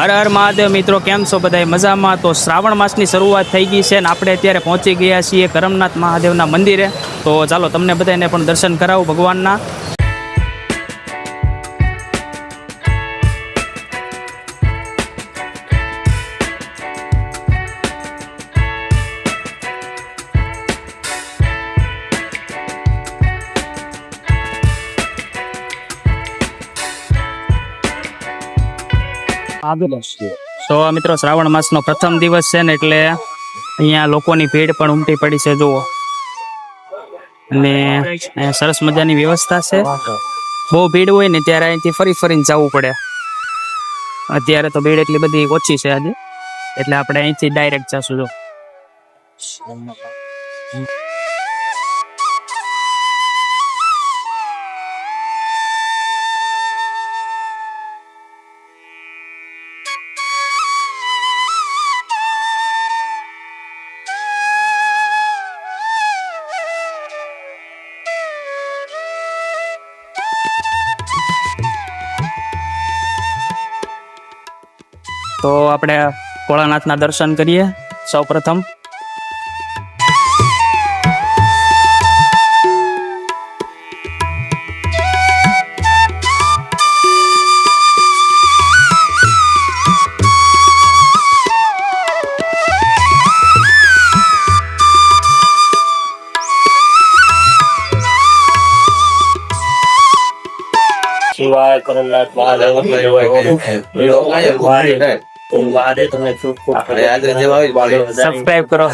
હર હર મહાદેવ મિત્રો, કેમ છો બધા મજામાં? તો શ્રાવણ માસની શરૂઆત થઈ ગઈ છે ને આપણે અત્યારે પહોંચી ગયા છીએ કરમનાથ મહાદેવના મંદિરે. તો ચાલો તમને બધાને પણ દર્શન કરાવું ભગવાનના. તો મિત્રો, શ્રાવણ માસનો પ્રથમ દિવસ છે ને, એટલે અહીંયા લોકોની ભીડ પણ ઉમટી પડી છે જુઓ. અને અહીંયા સરસ મજાની વ્યવસ્થા છે. બહુ ભીડ હોય ને ત્યારે અહીંથી ફરીને જવું પડે. અત્યારે તો ભીડ એટલી બધી ઓછી છે આજે, એટલે આપણે અહીંથી ડાયરેક્ટ જશું જો. તો આપણે ભોળાનાથના દર્શન કરીએ સૌ પ્રથમ. શિવાય કરમનાથ મહાદેવ સબસ્ક્રાઇબ કરો.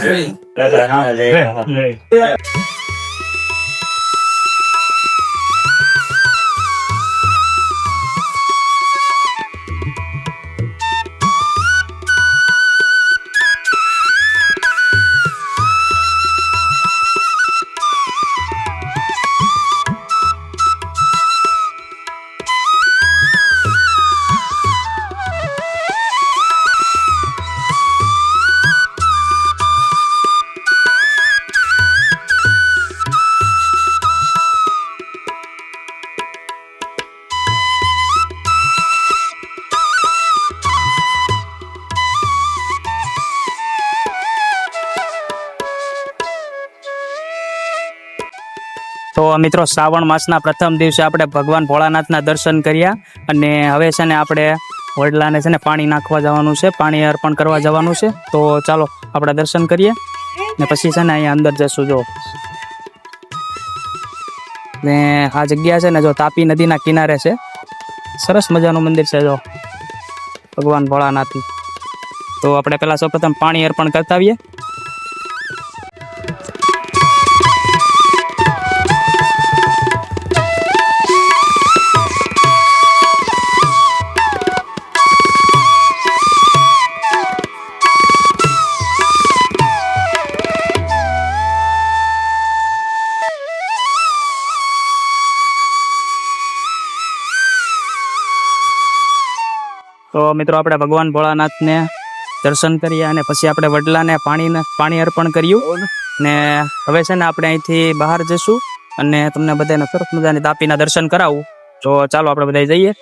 તો મિત્રો, શ્રાવણ માસના પ્રથમ દિવસે આપણે ભગવાન ભોળાનાથના દર્શન કર્યા. અને હવે છે ને આપણે વડલાને છે ને પાણી નાખવા જવાનું છે, પાણી અર્પણ કરવા જવાનું છે. તો ચાલો આપણે દર્શન કરીએ ને પછી છે ને અહીંયા અંદર જશું જો. ને આ જગ્યા છે ને જો તાપી નદીના કિનારે છે. સરસ મજાનું મંદિર છે જો ભગવાન ભોળાનાથનું. તો આપણે પહેલાં સૌપ્રથમ પાણી અર્પણ કરતા આવીએ. તો મિત્રો, આપણે ભગવાન ભોળાનાથને દર્શન કર્યા અને પછી આપણે વડલાને પાણી અર્પણ કર્યું. ને હવે છે ને આપણે અહીંથી બહાર જશું અને તમને બધાને સરસ મજાની તાપીના દર્શન કરાવું. તો ચાલો આપણે બધા જઈએ.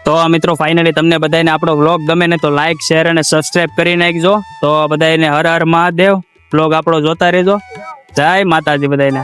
તો મિત્રો, ફાઇનલી તમને બધાને આપણો વ્લોગ ગમે ને તો લાઈક, શેર અને સબસ્ક્રાઇબ કરી નાખજો. તો બધાને હર હર મહાદેવ. વ્લોગ આપણો જોતા રહેજો. જય માતાજી બધાને.